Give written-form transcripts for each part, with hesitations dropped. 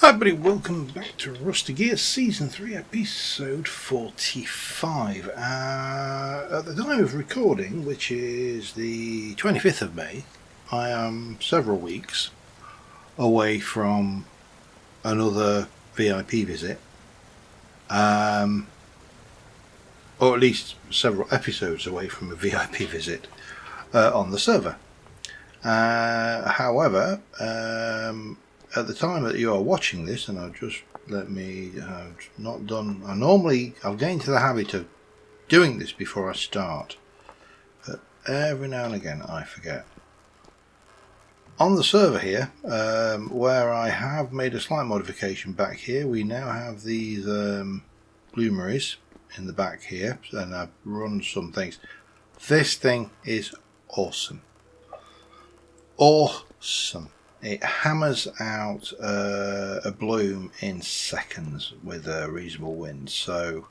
Hi everybody, welcome back to Rusty Gear Season 3 Episode 45. At the time of recording, which is the 25th of May, I am several weeks away from another VIP visit. Or at least several episodes away from a VIP visit on the server. However, at the time that you are watching this, and I'll just I've gained into the habit of doing this before I start, but every now and again I forget. On the server here, where I have made a slight modification back here, we now have these bloomeries in the back here, and I've run some things. This thing is awesome. Awesome. It hammers out a bloom in seconds with a reasonable wind, so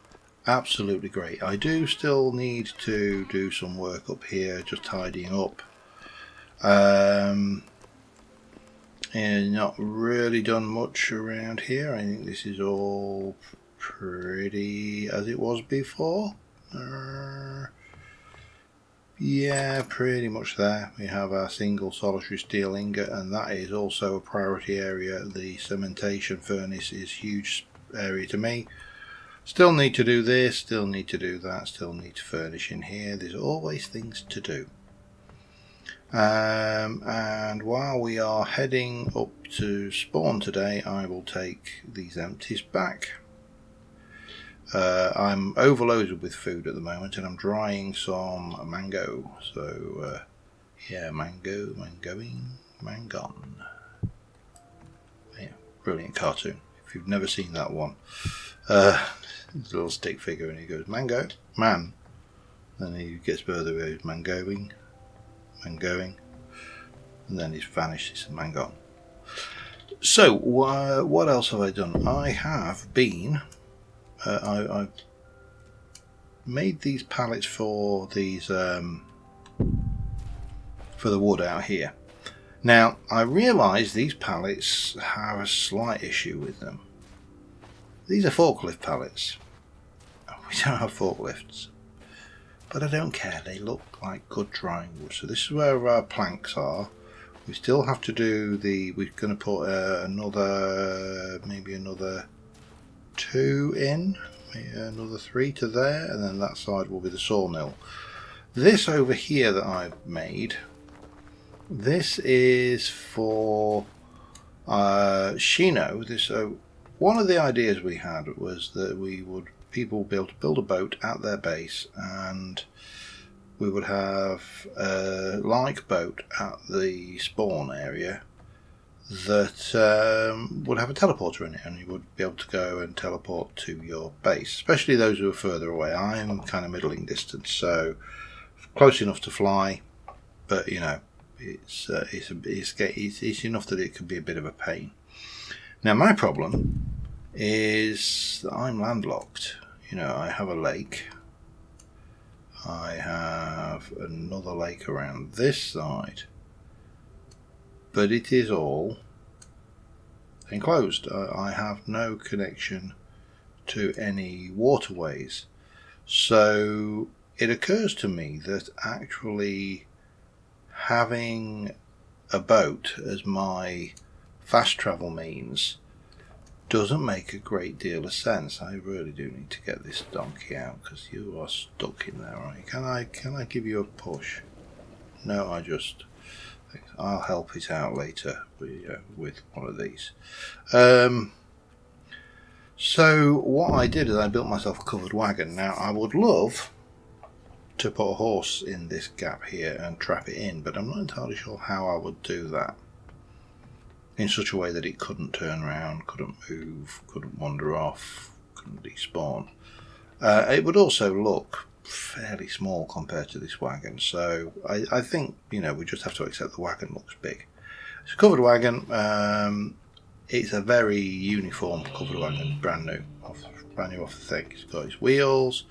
absolutely great. I do still need to do some work up here, just tidying up. And not really done much around here. I think this is all pretty as it was before. Yeah, pretty much there. We have our single solitary steel ingot, and that is also a priority area. The cementation furnace is a huge area to me. Still need to do this, still need to do that, still need to furnish in here. There's always things to do. And while we are heading up to spawn today, I will take these empties back. I'm overloaded with food at the moment, and I'm drying some mango. So, yeah, mangon. Yeah, brilliant cartoon. If you've never seen that one, there's a little stick figure, and he goes, "Mango, man." Then he gets further, he goes, "Mangoing," and then he's vanished. It's a mangon. So, what else have I done? I have been. I've made these pallets for these for the wood out here. Now I realise these pallets have a slight issue with them. These are forklift pallets. We don't have forklifts, but I don't care. They look like good drying wood. So this is where our planks are. We still have to do we're going to put maybe another 2 in, another 3 to there, and then that side will be the sawmill. This over here that I've made, this is for Shino. One of the ideas we had was that people be able to build a boat at their base, and we would have a like boat at the spawn area that would have a teleporter in it, and you would be able to go and teleport to your base, especially those who are further away. I'm kind of middling distance, so close enough to fly, but you know, it's enough that it could be a bit of a pain. Now my problem is that I'm landlocked. You know, I have a lake, I have another lake around this side, but it is all enclosed. I have no connection to any waterways. So it occurs to me that actually having a boat as my fast travel means doesn't make a great deal of sense. I really do need to get this donkey out, because you are stuck in there, aren't you? Can I give you a push? No, I'll help it out later with one of these. So what I did is I built myself a covered wagon. Now I would love to put a horse in this gap here and trap it in, but I'm not entirely sure how I would do that in such a way that it couldn't turn around, couldn't move, couldn't wander off, couldn't despawn. It would also look fairly small compared to this wagon, so I think, you know, we just have to accept the wagon looks big. It's a covered wagon. It's a very uniform covered wagon, brand new off the thing. It's got its wheels,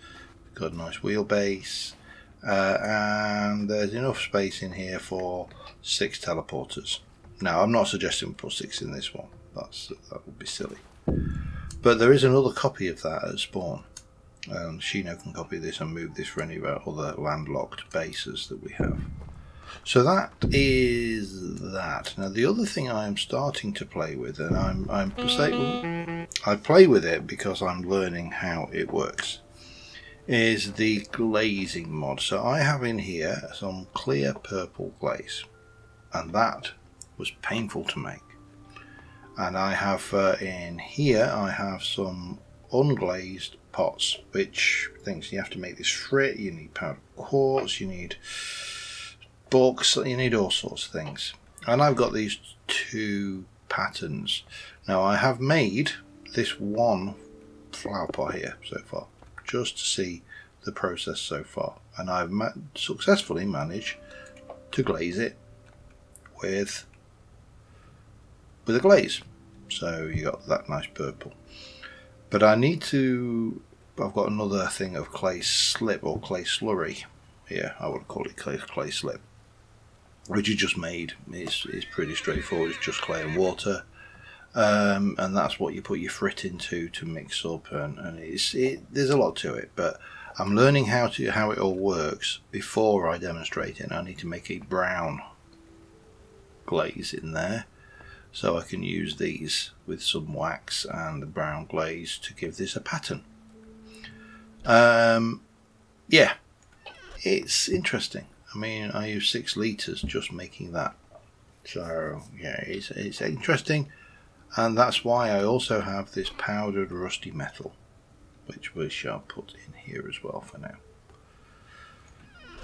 it's got a nice wheelbase, and there's enough space in here for 6 teleporters. Now I'm not suggesting we put 6 in this one. that would be silly. But there is another copy of that at spawn, and Shino can copy this and move this for any of our other landlocked bases that we have. So that is that. Now the other thing I am starting to play with, and I play with it because I'm learning how it works, is the glazing mod. So I have in here some clear purple glaze, and that was painful to make. And I have in here I have some unglazed pots, which things you have to make this frit. You need powdered quartz, you need books, you need all sorts of things. And I've got these two patterns. Now I have made this one flower pot here so far, just to see the process so far, and I've successfully managed to glaze it with a glaze. So you got that nice purple. But I need to, I've got another thing of clay slip or clay slurry here. I would call it clay slip, which you just made. It's pretty straightforward. It's just clay and water, and that's what you put your frit into to mix up, and there's a lot to it. But I'm learning how it all works before I demonstrate it. And I need to make a brown glaze in there, so I can use these with some wax and the brown glaze to give this a pattern. Yeah, it's interesting. I mean, I use 6 litres just making that. So yeah, it's interesting, and that's why I also have this powdered rusty metal, which we shall put in here as well for now.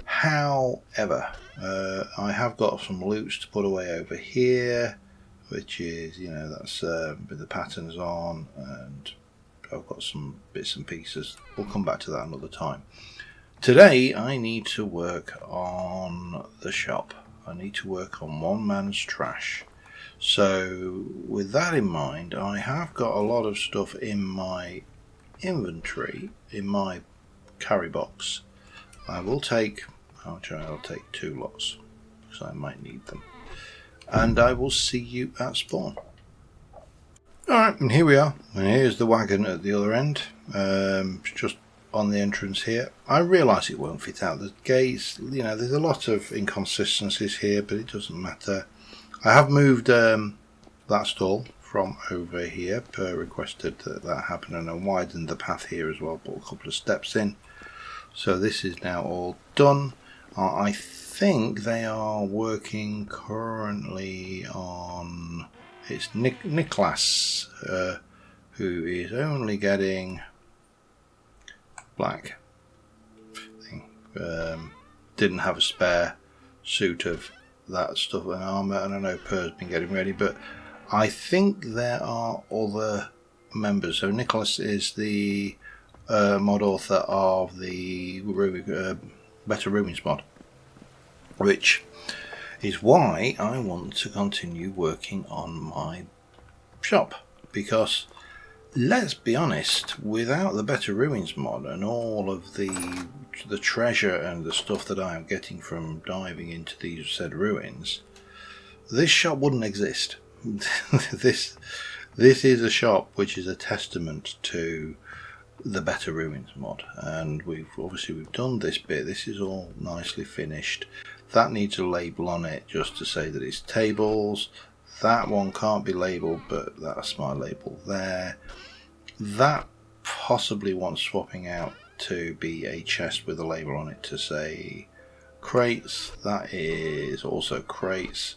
However, I have got some loops to put away over here, which is, you know, that's with the patterns on, and I've got some bits and pieces. We'll come back to that another time. Today I need to work on the shop. I need to work on one man's trash. So with that in mind, I have got a lot of stuff in my inventory, in my carry box. I'll take 2 lots because I might need them. And I will see you at spawn. Alright, and here we are. And here's the wagon at the other end. Just on the entrance here. I realise it won't fit out the gates. You know, there's a lot of inconsistencies here, but it doesn't matter. I have moved that stall from over here, per requested that happen, and I widened the path here as well, put a couple of steps in. So this is now all done. I think they are working currently on, it's Nicholas, who is only getting black. Didn't have a spare suit of that stuff and armour, and I know Per's been getting ready, but I think there are other members. So Nicholas is the mod author of the Better Ruins mod, which is why I want to continue working on my shop, because let's be honest, without the Better Ruins mod and all of the treasure and the stuff that I am getting from diving into these said ruins, this shop wouldn't exist. This is a shop which is a testament to the Better Ruins mod, and we've done this bit. This is all nicely finished. That needs a label on it just to say that it's tables. That one can't be labelled, but that's my label there. That possibly wants swapping out to be a chest with a label on it to say crates. That is also crates.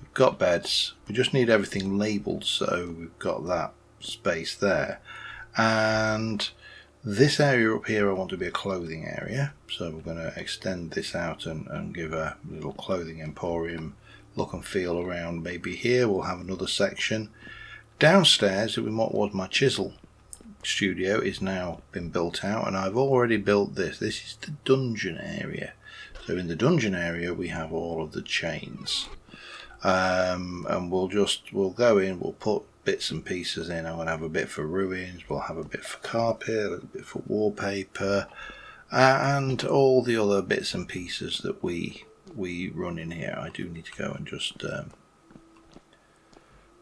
We've got beds. We just need everything labelled, so we've got that space there. And this area up here I want to be a clothing area, so we're going to extend this out and give a little clothing emporium look and feel around. Maybe here we'll have another section. Downstairs, what was my chisel studio, is now been built out, and I've already built this. This is the dungeon area. So in the dungeon area we have all of the chains, and we'll go in, we'll put bits and pieces in. I'm going to have a bit for ruins, we'll have a bit for carpet, a little bit for wallpaper, and all the other bits and pieces that we run in here. I do need to go and just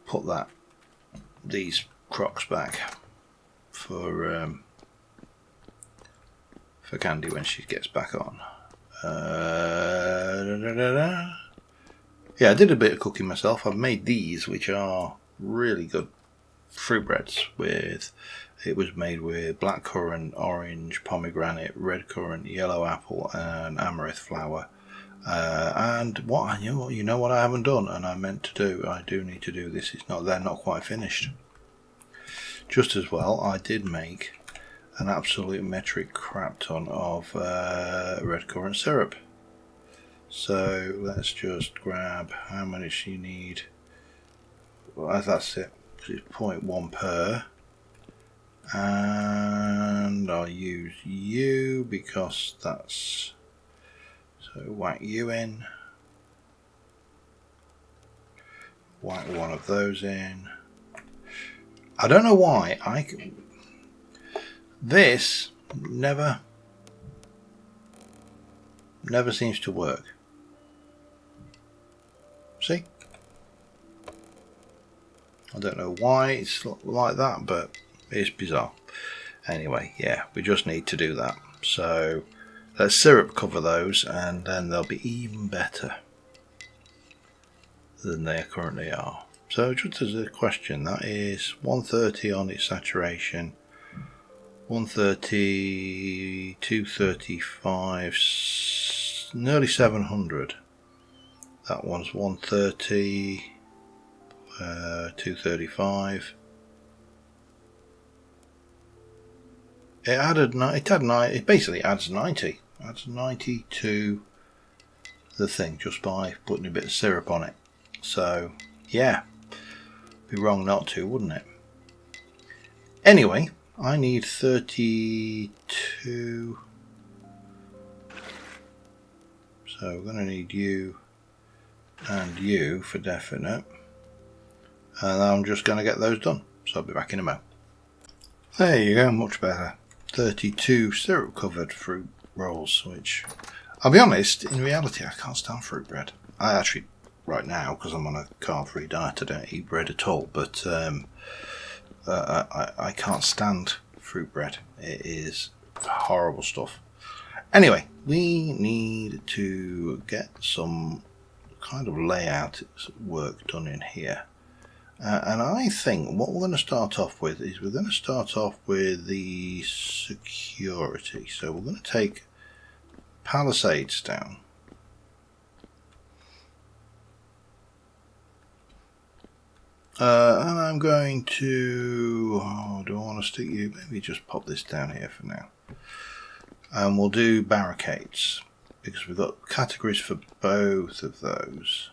put that these crocs back for Candy when she gets back on. Yeah, I did a bit of cooking myself. I've made these, which are really good fruit breads. It was made with blackcurrant, orange, pomegranate, red currant, yellow apple, and amaranth flour. And what you know what I haven't done, and I meant to do. I do need to do this. They're not quite finished. Just as well, I did make an absolute metric crap ton of red currant syrup. So let's just grab how much you need. Well, that's it. It's 0.1 per. And I'll use you because that's... So whack you in. Whack one of those in. I don't know why. This never seems to work. See? I don't know why it's like that, but it's bizarre. Anyway, yeah, we just need to do that. So let syrup cover those, and then they'll be even better than they currently are. So just as a question, that is 130 on its saturation, 130, 235, nearly 700. That one's 130, 235. It basically adds 90. Adds 90 to the thing just by putting a bit of syrup on it. So yeah, be wrong not to, wouldn't it? Anyway, I need 32. So we're going to need you and you for definite. And I'm just going to get those done. So I'll be back in a moment. There you go, much better. 32 syrup covered fruit rolls, which I'll be honest, in reality I can't stand fruit bread. I actually, right now, because I'm on a carb-free diet, I don't eat bread at all, but I can't stand fruit bread. It is horrible stuff. Anyway, we need to get some kind of layout work done in here. And I think what we're going to start off with is we're going to start off with the security. So we're going to take palisades down. And I'm going to... do I want to stick you? Maybe just pop this down here for now. And we'll do barricades, because we've got categories for both of those.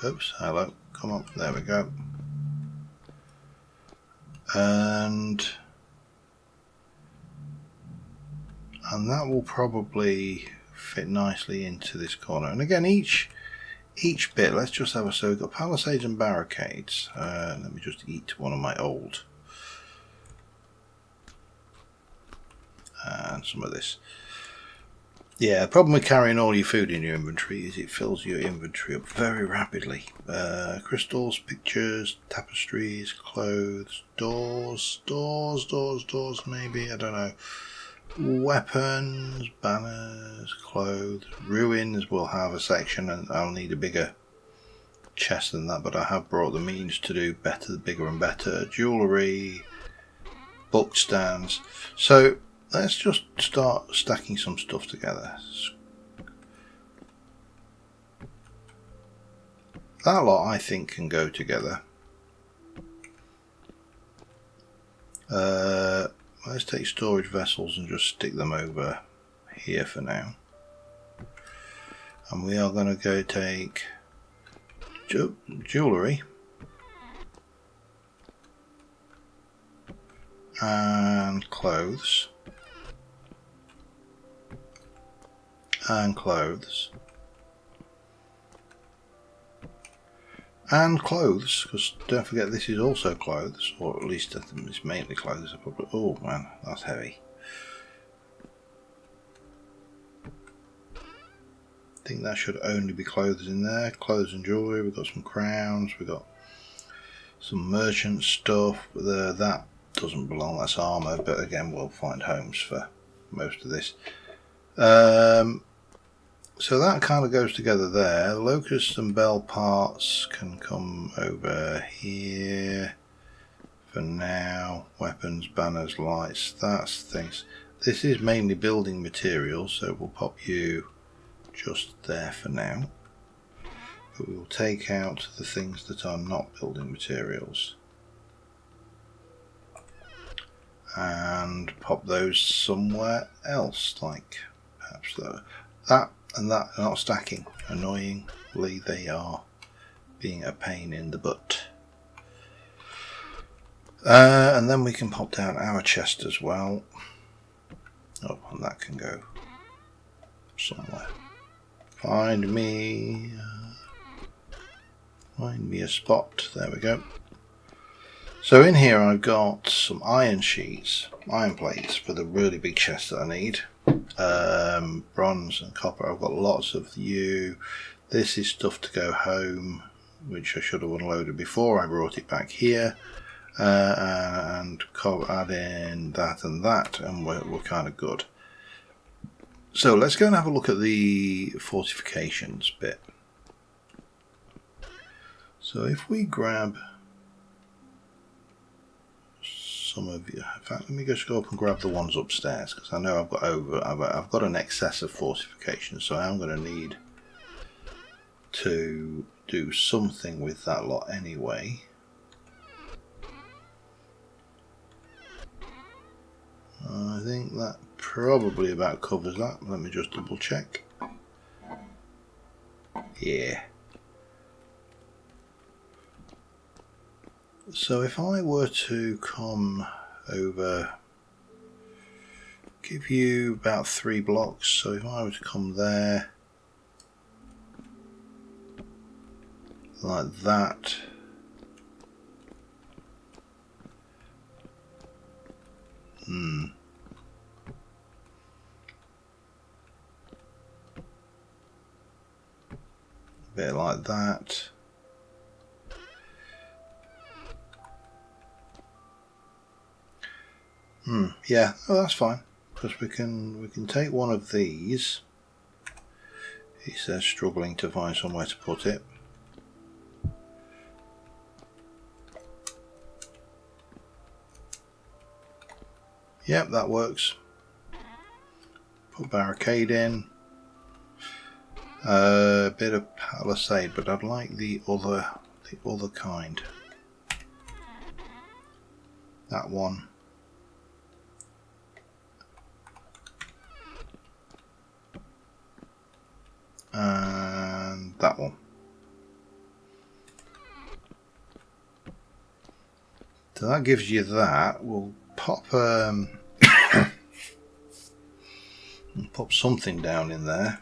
Oops, hello. Come on, there we go. And that will probably fit nicely into this corner. And again, each bit, let's just have so we've got palisades and barricades. Let me just eat one of my old. And some of this. Yeah, the problem with carrying all your food in your inventory is it fills your inventory up very rapidly. Crystals, pictures, tapestries, clothes, doors maybe, I don't know. Weapons, banners, clothes, ruins will have a section, and I'll need a bigger chest than that, but I have brought the means to do better, bigger and better. Jewellery, book stands. So let's just start stacking some stuff together. That lot I think can go together. Let's take storage vessels and just stick them over here for now. And we are going to go take jewellery and clothes. And clothes. And clothes, because don't forget this is also clothes, or at least I think it's mainly clothes. Oh man, that's heavy. I think that should only be clothes in there. Clothes and jewellery, we've got some crowns, we've got some merchant stuff. That doesn't belong, that's armour, but again we'll find homes for most of this. So that kind of goes together there. Locust and bell parts can come over here for now. Weapons, banners, lights, that's things. This is mainly building materials, so we'll pop you just there for now. But we'll take out the things that are not building materials and pop those somewhere else, like perhaps that and that are not stacking. Annoyingly, they are being a pain in the butt. And then we can pop down our chest as well. Oh, and that can go somewhere. Find me a spot. There we go. So in here I've got some iron sheets, iron plates for the really big chest that I need. Bronze and copper. I've got lots of you. This is stuff to go home, which I should have unloaded before I brought it back here. And add in that and that, and we're kind of good. So let's go and have a look at the fortifications bit. So if we grab some of you, in fact, let me just go up and grab the ones upstairs, because I know I've got an excess of fortifications, so I'm going to need to do something with that lot anyway. I think that probably about covers that. Let me just double check. Yeah. So if I were to come over, give you about 3 blocks. So if I were to come there, like that. A bit like that. Yeah, oh, that's fine, because we can take one of these. He says struggling to find somewhere to put it. Yep, that works. Put barricade in. A bit of palisade, but I'd like the other kind. That one. And that one. So that gives you that. We'll pop pop something down in there.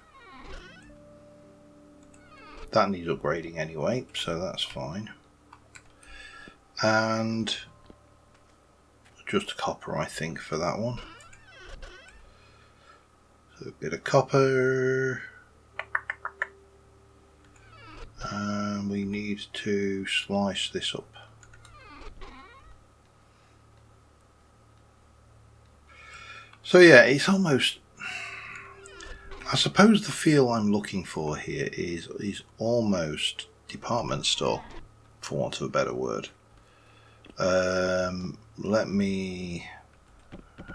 That needs upgrading anyway, so that's fine. And just copper, I think, for that one. So a bit of copper. And we need to slice this up. So yeah, it's almost, I suppose the feel I'm looking for here is almost department store, for want of a better word. Let me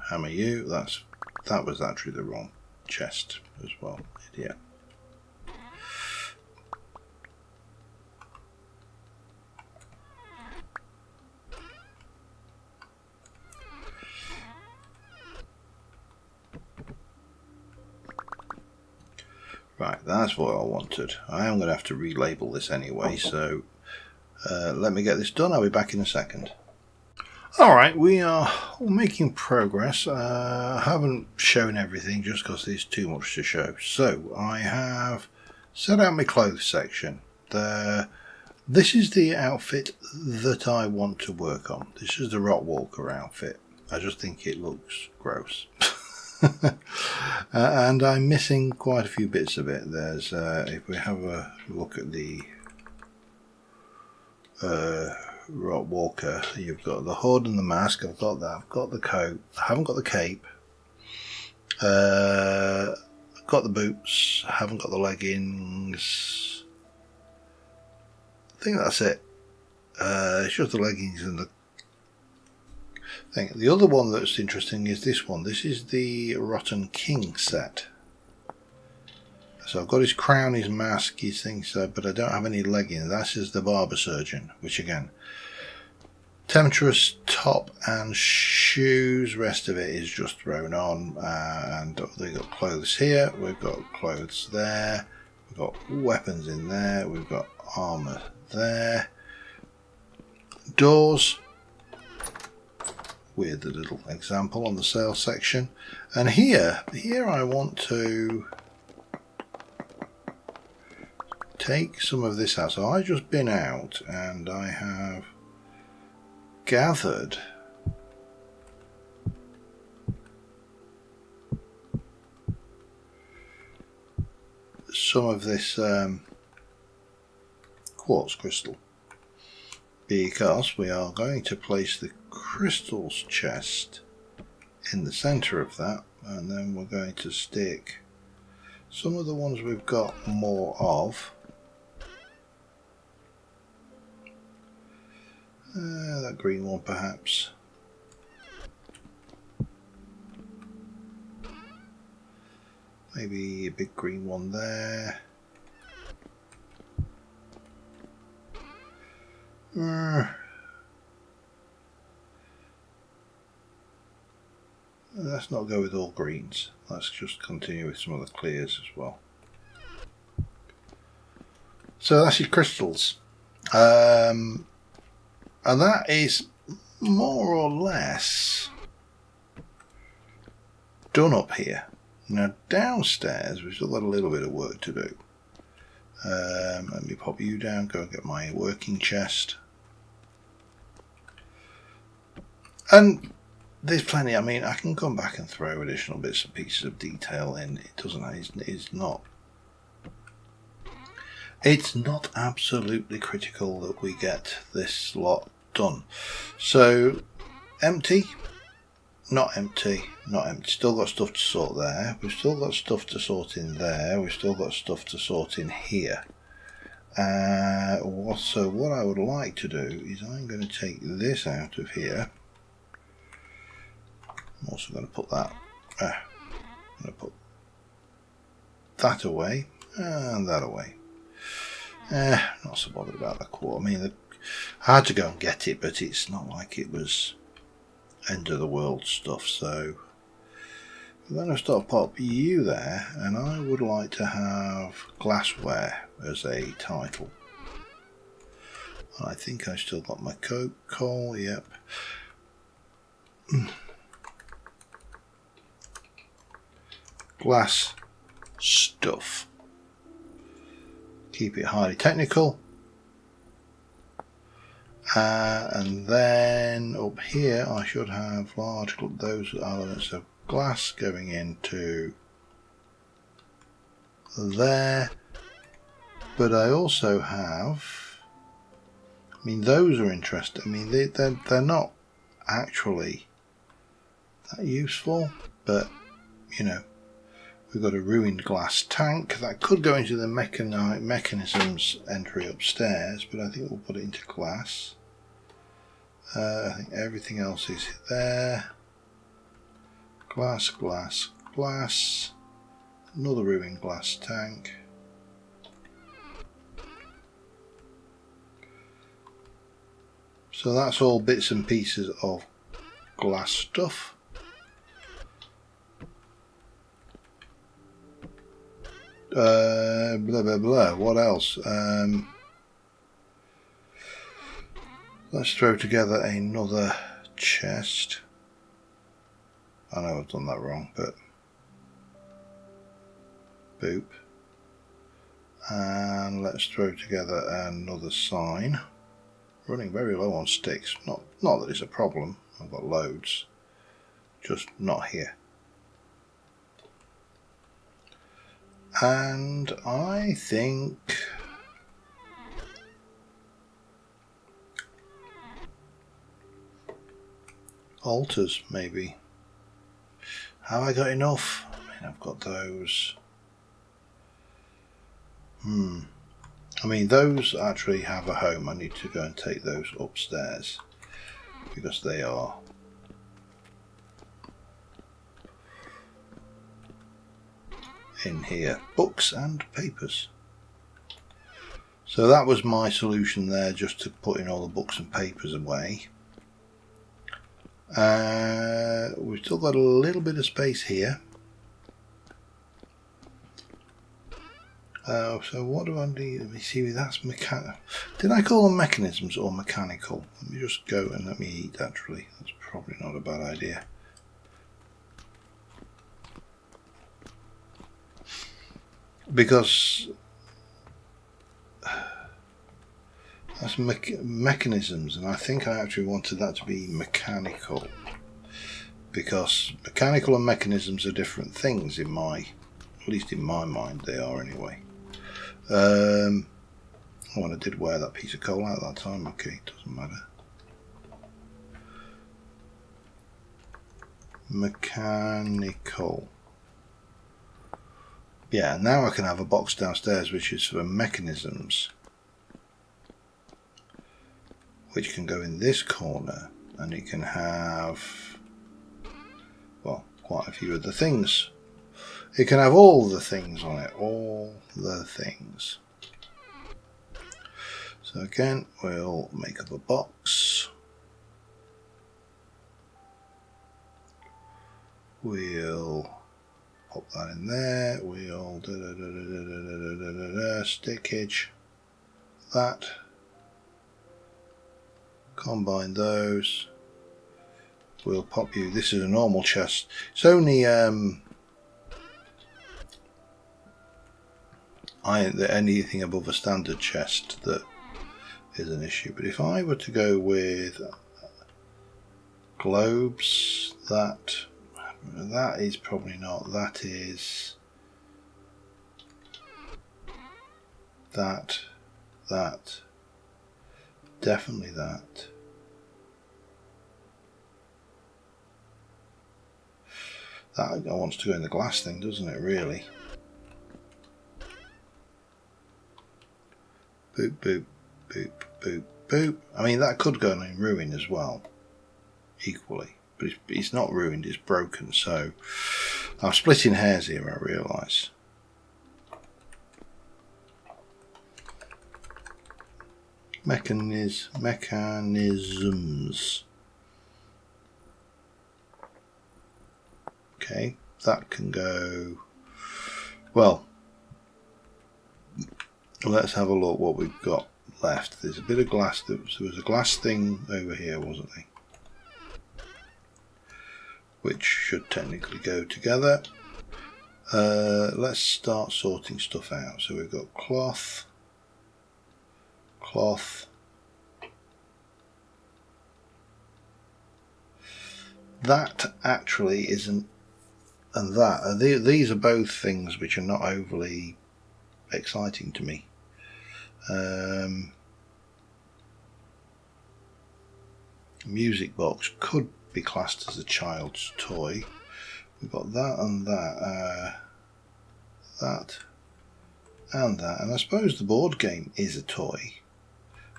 hammer you. That was actually the wrong chest as well, idiot. Right, that's what I wanted. I am going to have to relabel this anyway, so let me get this done. I'll be back in a second. Alright, we are making progress. I haven't shown everything just because there's too much to show. So, I have set out my clothes section. This is the outfit that I want to work on. This is the Rotwalker outfit. I just think it looks gross. And I'm missing quite a few bits of it. There's if we have a look at the Rock Walker. You've got the hood and the mask. I've got that. I've got the coat. I haven't got the cape. I've got the boots. I haven't got the leggings. I think that's it. It's just the leggings and the thing. The other one that's interesting is this one. This is the Rotten King set. So I've got his crown, his mask, his things, but I don't have any leggings. That's just the barber surgeon, which again, temptress top and shoes. Rest of it is just thrown on, and they've got clothes here. We've got clothes there. We've got weapons in there. We've got armor there. Doors. Weird, the little example on the sales section. And here I want to take some of this out. So I've just been out and I have gathered some of this quartz crystal, because we are going to place the crystals chest in the center of that, and then we're going to stick some of the ones we've got more of. That green one perhaps. Maybe a big green one there. Let's not go with all greens. Let's just continue with some of the clears as well. So that's your crystals. And that is more or less done up here. Now downstairs we've still got a little bit of work to do. Let me pop you down, go and get my working chest. And there's plenty. I mean, I can come back and throw additional bits and pieces of detail in. It doesn't. It's not absolutely critical that we get this lot done. So, empty, not empty, not empty. Still got stuff to sort there. We've still got stuff to sort in there. We've still got stuff to sort in here. So what I would like to do is I'm going to take this out of here. I'm also going to put that. I'm going to put that away and that away. Not so bothered about the quarter. I mean, I had to go and get it, but it's not like it was end of the world stuff. So I'm going to start pop you there, and I would like to have glassware as a title. I think I still got my coal. Yep. Glass stuff. Keep it highly technical. And then up here I should have those elements of glass going into there. But I also have, I mean, those are interesting. I mean, they're not actually that useful, but you know, we've got a ruined glass tank that could go into the mechanisms entry upstairs, but I think we'll put it into glass. I think everything else is there. Glass, glass, glass. Another ruined glass tank. So that's all bits and pieces of glass stuff. Blah blah blah. What else? Let's throw together another chest. I know I've done that wrong, but boop. And let's throw together another sign. Running very low on sticks. Not that it's a problem. I've got loads. Just not here. And I think altars, maybe. Have I got enough? I mean, I've got those. I mean, those actually have a home. I need to go and take those upstairs because they are in here. Books and papers. So that was my solution there, just to put in all the books and papers away. We've still got a little bit of space here. So what do I need? Let me see, that's mechanical. Did I call them mechanisms or mechanical? Let me just go and let me eat, actually. That's probably not a bad idea. Because that's mechanisms, and I think I actually wanted that to be mechanical. Because mechanical and mechanisms are different things at least in my mind they are anyway. Oh, and I did wear that piece of coal out that time. Okay, doesn't matter. Mechanical. Yeah, now I can have a box downstairs which is for mechanisms, which can go in this corner, and it can have, well, quite a few of the things. It can have all the things on it, all the things. So again, we'll make up a box. We'll pop that in there. We'll stickage that. Combine those. We'll pop you. This is a normal chest. It's only anything above a standard chest that is an issue. But if I were to go with globes, that is probably not. That is that, definitely that. That wants to go in the glass thing, doesn't it, really? Boop, boop, boop, boop, boop. I mean, that could go in ruin as well, equally. But it's not ruined, it's broken. So I'm splitting hairs here, I realise. Mechanisms. Okay, that can go. Well, let's have a look what we've got left. There's a bit of glass. There was a glass thing over here, wasn't there? Which should technically go together. Let's start sorting stuff out. So we've got cloth. That actually isn't, and that. These are both things which are not overly exciting to me. Music box could be classed as a child's toy. We've got that and that, that and that, and I suppose the board game is a toy.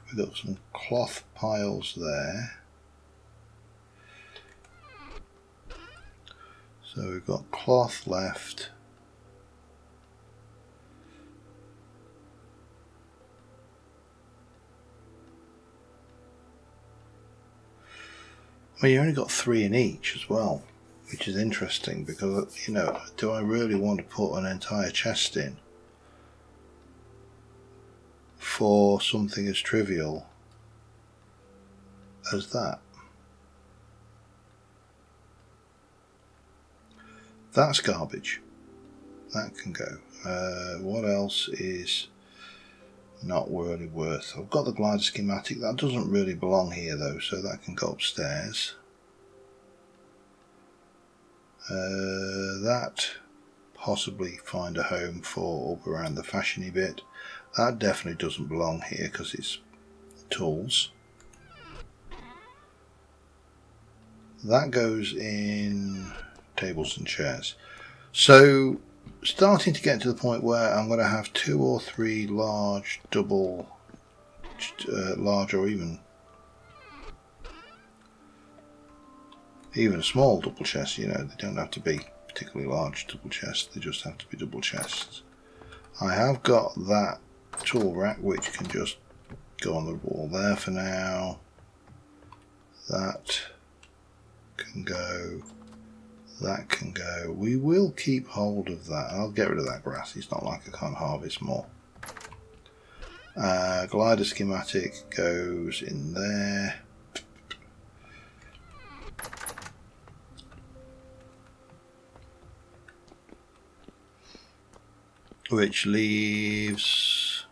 We've got some cloth piles there. So we've got cloth left. Well, you only got 3 in each as well, which is interesting because, you know, do I really want to put an entire chest in for something as trivial as that? That's garbage. That can go. What else is not really worth? I've got the glider schematic. That doesn't really belong here though, so that can go upstairs. That possibly find a home for up around the fashiony bit. That definitely doesn't belong here because it's tools. That goes in tables and chairs. So starting to get to the point where I'm going to have 2 or 3 large double, large or even small double chests. You know, they don't have to be particularly large double chests, they just have to be double chests. I have got that tool rack which can just go on the wall there for now. That can go, that can go. We will keep hold of that. I'll get rid of that grass, it's not like I can't harvest more. Glider schematic goes in there. Which leaves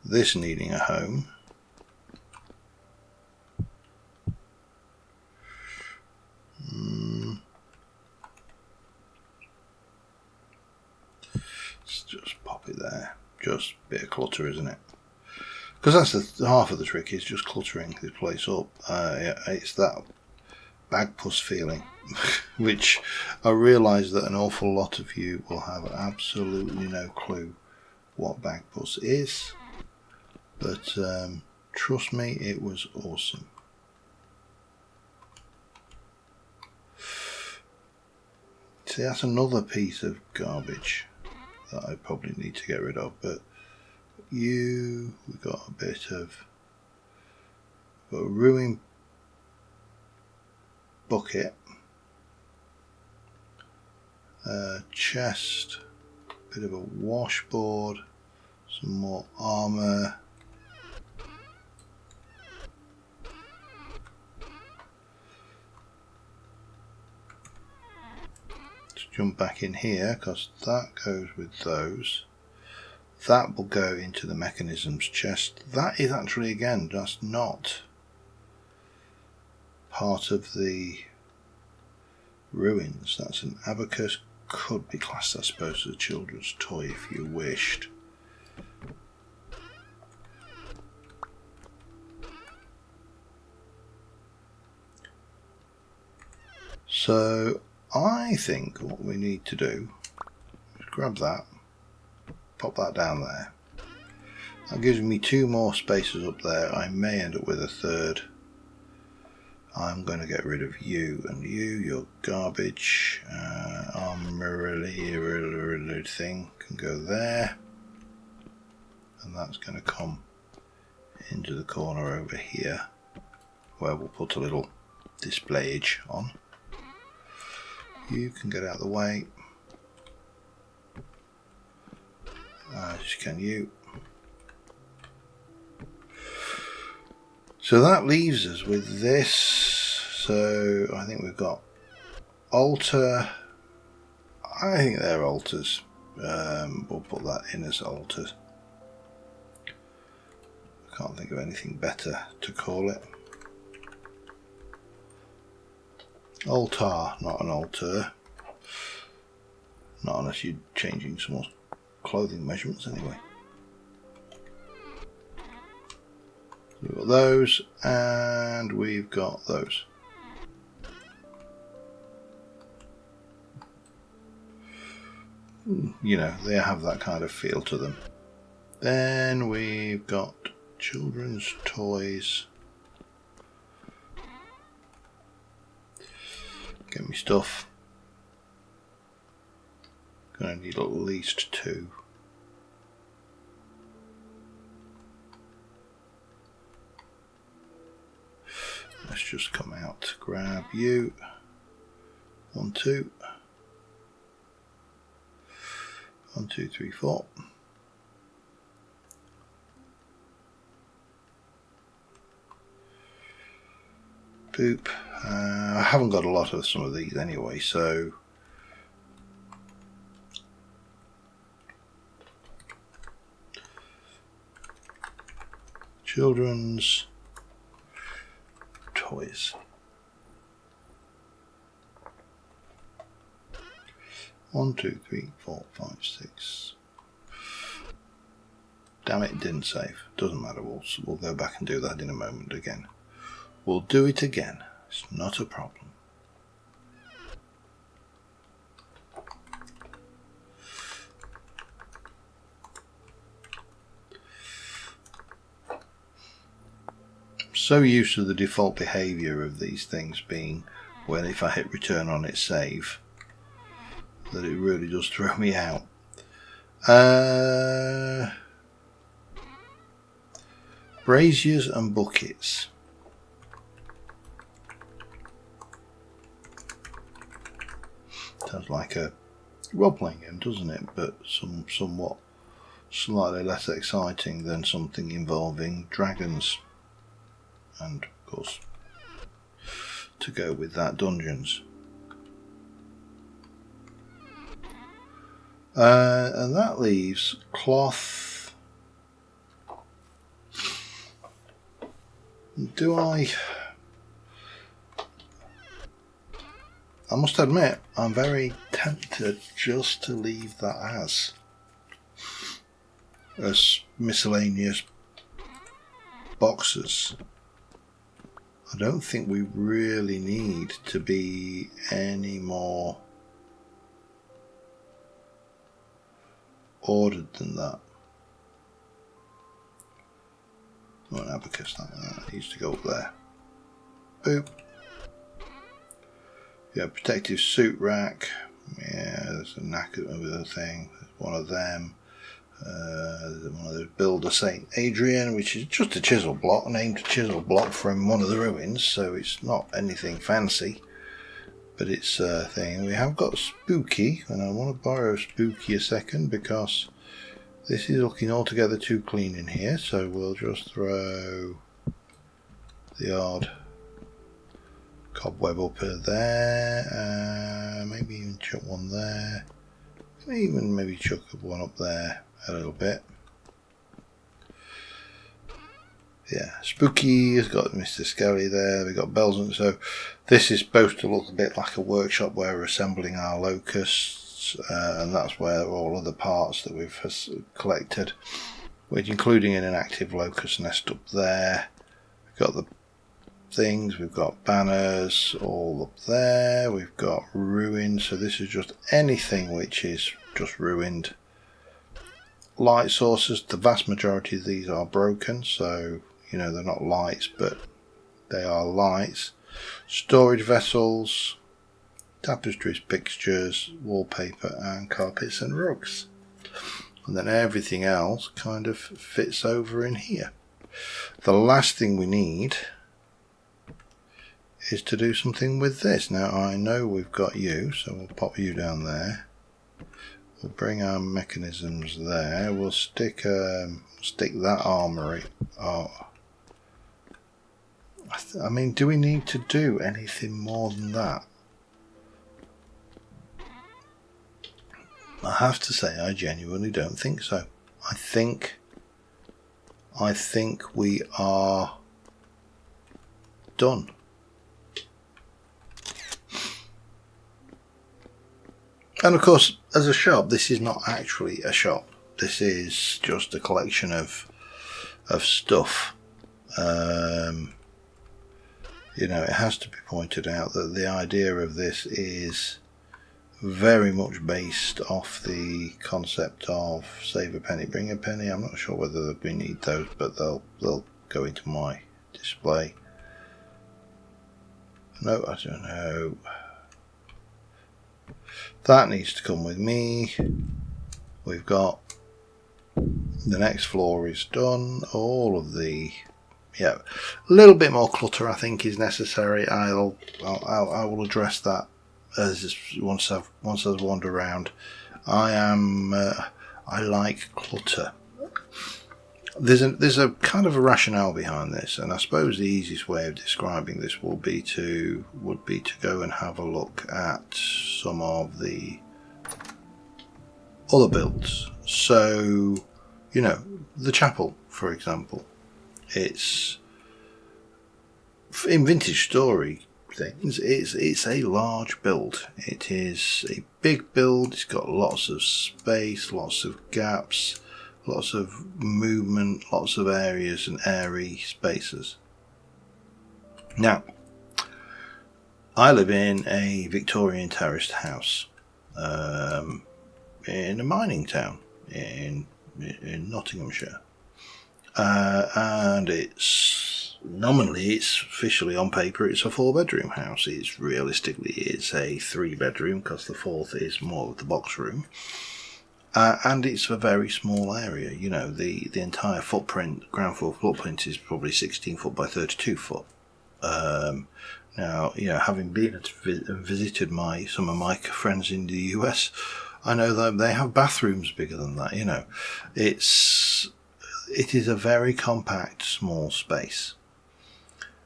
this needing a home. Let's just pop it there. Just a bit of clutter, isn't it? Because that's the half of the trick, is just cluttering this place up. It's that bagpuss feeling, which I realise that an awful lot of you will have absolutely no clue what bagpuss is, but trust me, it was awesome. See, that's another piece of garbage that I probably need to get rid of, but we've got a bit of, got a ruined bucket, chest, bit of a washboard, some more armour, let's jump back in here because that goes with those. That will go into the mechanisms chest. That is actually, again, that's not part of the ruins. That's an abacus. Could be classed, I suppose, as a children's toy if you wished. So I think what we need to do is grab that, pop that down there. That gives me 2 more spaces up there. I may end up with a 3rd. I'm going to get rid of you and you, your garbage. Armory thing can go there. And that's going to come into the corner over here, where we'll put a little displayage on. You can get out of the way. As can you. So that leaves us with this. So I think we've got altar. I think they're altars. We'll put that in as altars. I can't think of anything better to call it. Altar, not an altar. Not unless you're changing someone's clothing measurements anyway. We've got those, and we've got those. You know, they have that kind of feel to them. Then we've got children's toys. Get me stuff. Gonna need at least 2. Let's just come out, grab you. 1, 2. 1, 2, 3, 4. Boop. I haven't got a lot of some of these anyway, so children's toys. 1, 2, 3, 4, 5, 6. Damn it, it didn't save. Doesn't matter, we'll go back and do that in a moment again. We'll do it again. It's not a problem. So used to the default behaviour of these things being when if I hit return on its save that it really does throw me out. Braziers and buckets. Sounds like a role-playing game, doesn't it? But somewhat slightly less exciting than something involving dragons. And of course, to go with that, dungeons. And that leaves cloth. I must admit, I'm very tempted just to leave that as miscellaneous boxes. I don't think we really need to be any more ordered than that. Not an abacus like that. Needs to go up there. Boop. Yeah, protective suit rack. Yeah, there's a knack of the thing. One of them. One of the Builder St. Adrian, which is just a chisel block, named chisel block from one of the ruins, so it's not anything fancy, but it's a thing. We have got Spooky, and I want to borrow Spooky a second because this is looking altogether too clean in here, so we'll just throw the odd cobweb up there, maybe even chuck one there, maybe chuck one up there a little bit. Yeah, Spooky has got Mr. Skelly there, we've got bells, and so this is supposed to look a bit like a workshop where we're assembling our locusts, and that's where all of the parts that we've collected, which including an inactive locust nest up there. We've got the things, we've got banners all up there, we've got ruins, so this is just anything which is just ruined. Light sources, the vast majority of these are broken, so you know they're not lights, but they are lights. Storage vessels, tapestries, pictures, wallpaper, and carpets and rugs. And then everything else kind of fits over in here. The last thing we need is to do something with this. Now I know we've got you, so we'll pop you down there. We'll bring our mechanisms there. We'll stick that armory. Oh, I mean, do we need to do anything more than that? I have to say, I genuinely don't think so. I think we are done. And of course, as a shop, this is not actually a shop. This is just a collection of stuff. You know, it has to be pointed out that the idea of this is very much based off the concept of save a penny, bring a penny. I'm not sure whether we need those, but they'll go into my display. No, I don't know. That needs to come with me. We've got the next floor is done. All of the a little bit more clutter I think is necessary. I will address that as once I've wandered around. I like clutter. There's a kind of a rationale behind this, and I suppose the easiest way of describing this would be to go and have a look at some of the other builds. So, you know, the chapel, for example, it's in Vintage Story things. It's a large build. It is a big build. It's got lots of space, lots of gaps, lots of movement, lots of areas and airy spaces. Now, I live in a Victorian terraced house in a mining town in Nottinghamshire, and it's officially on paper it's a 4-bedroom house. It's realistically it's a 3-bedroom because the fourth is more of the box room, and it's a very small area. You know, the entire footprint, ground floor footprint, is probably 16 foot by 32 foot. Now, you know, having been and visited some of my friends in the US, I know that they have bathrooms bigger than that. You know, it is a very compact, small space,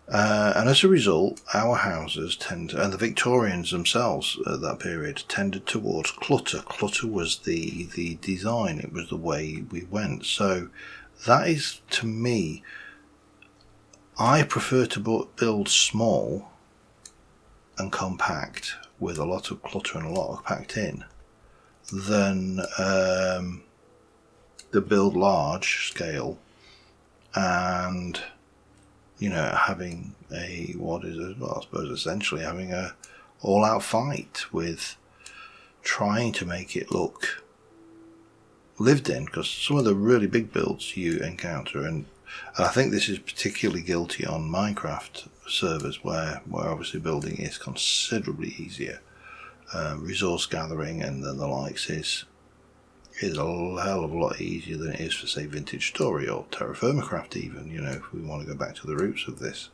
and as a result, our houses and the Victorians themselves at that period tended towards clutter. Clutter was the design; it was the way we went. So, that is, to me, I prefer to build small and compact with a lot of clutter and a lot of packed in than the build large scale and, you know, having I suppose essentially having a all-out fight with trying to make it look lived in, because some of the really big builds you encounter, and I think this is particularly guilty on Minecraft servers where obviously building is considerably easier. Resource gathering and the likes is a hell of a lot easier than it is for, say, Vintage Story or Terra Firmacraft even, you know, if we want to go back to the roots of this.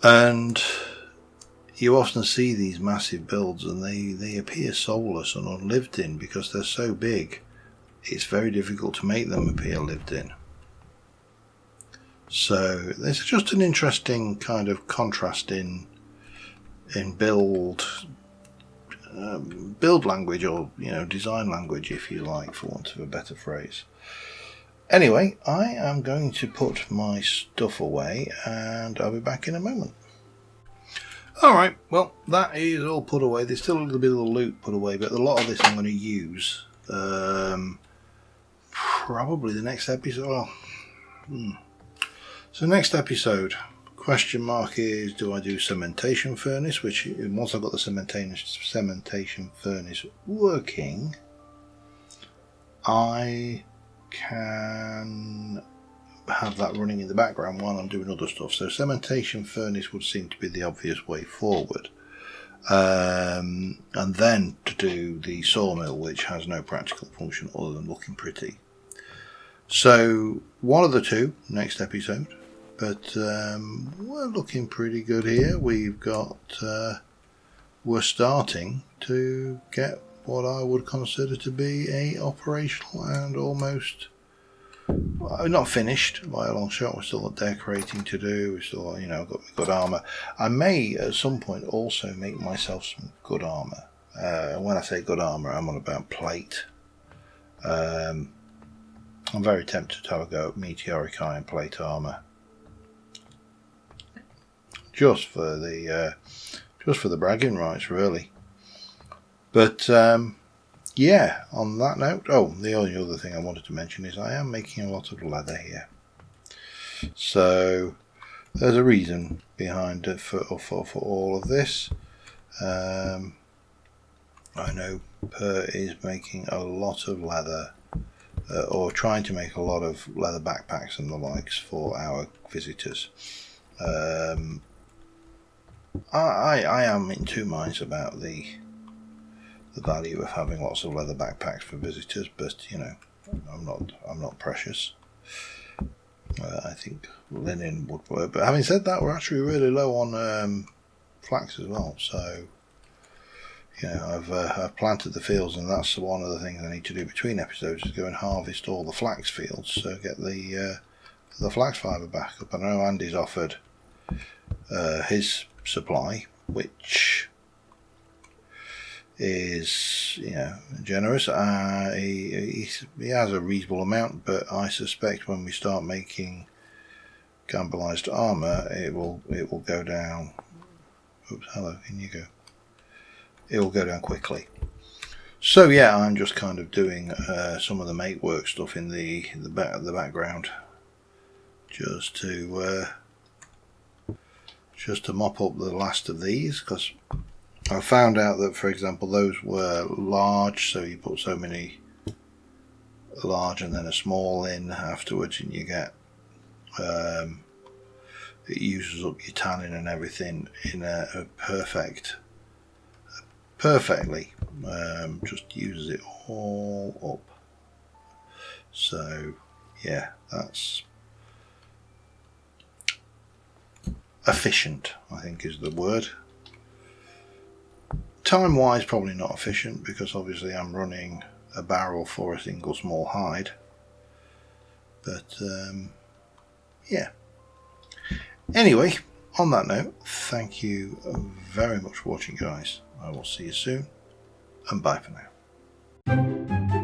And you often see these massive builds and they appear soulless and unlived in because they're so big. It's very difficult to make them appear lived in. So there's just an interesting kind of contrast in build language, or, you know, design language, if you like, for want of a better phrase. Anyway, I am going to put my stuff away and I'll be back in a moment. Alright, well, that is all put away. There's still a little bit of the loot put away, but a lot of this I'm going to use probably the next episode. So next episode, question mark is, do I do cementation furnace, which once I've got the cementation furnace working, I can have that running in the background while I'm doing other stuff. So cementation furnace would seem to be the obvious way forward. And then to do the sawmill, which has no practical function other than looking pretty. So one of the two next episode, but we're looking pretty good here. We've got we're starting to get what I would consider to be a operational and almost not finished by a long shot. We're still got decorating to do. We still, you know, got good armor. I may at some point also make myself some good armor. When I say good armor, I'm on about plate. I'm very tempted to have a go at meteoric iron plate armor, just for the bragging rights, really. But yeah, on that note, the only other thing I wanted to mention is I am making a lot of leather here. So there's a reason behind it for all of this. I know Per is making a lot of leather, or trying to make a lot of leather backpacks and the likes for our visitors. I am in two minds about the value of having lots of leather backpacks for visitors, but, you know, I'm not precious. I think linen would work, but having said that, we're actually really low on flax as well. So, you know, I've planted the fields, and that's one of the things I need to do between episodes, is go and harvest all the flax fields, so get the flax fibre back up. I know Andy's offered his supply, which is, you know, generous. He has a reasonable amount, but I suspect when we start making cannibalized armor, it will go down. Oops, hello, in you go. It will go down quickly. So yeah, I'm just kind of doing some of the make work stuff in the background, just just to mop up the last of these, because I found out that, for example, those were large, so you put so many large and then a small in afterwards, and you get it uses up your tannin and everything in a perfectly, just uses it all up. So yeah, that's efficient, I think is the word. Time wise, probably not efficient, because obviously I'm running a barrel for a single small hide, but yeah. Anyway, on that note, thank you very much for watching, guys. I will see you soon, and bye for now.